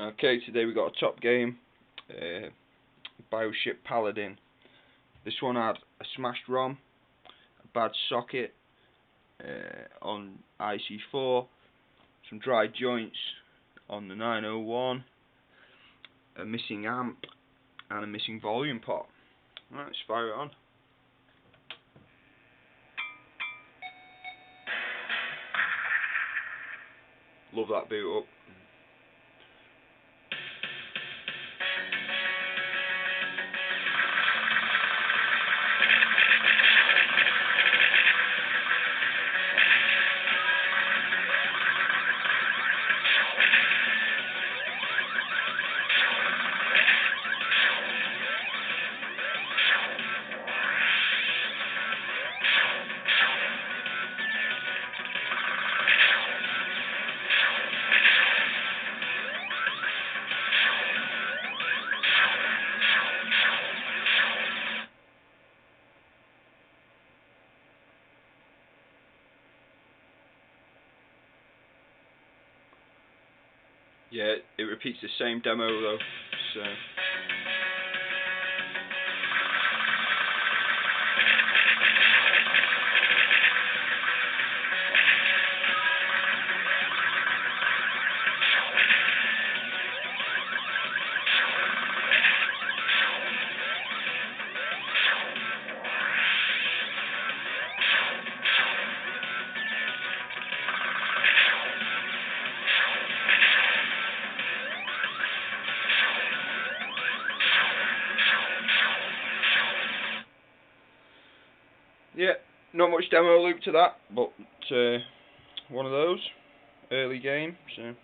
Okay, today we got a top game, Bioship Paladin. This one had a smashed ROM, a bad socket on IC4, some dry joints on the 901, a missing amp, and a missing volume pot. Right, let's fire it on. Love that boot up. Yeah, it repeats the same demo though, so... Yeah, not much demo loop to that, but one of those early game, so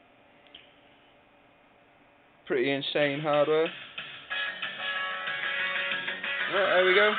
pretty insane hardware. Right, there we go.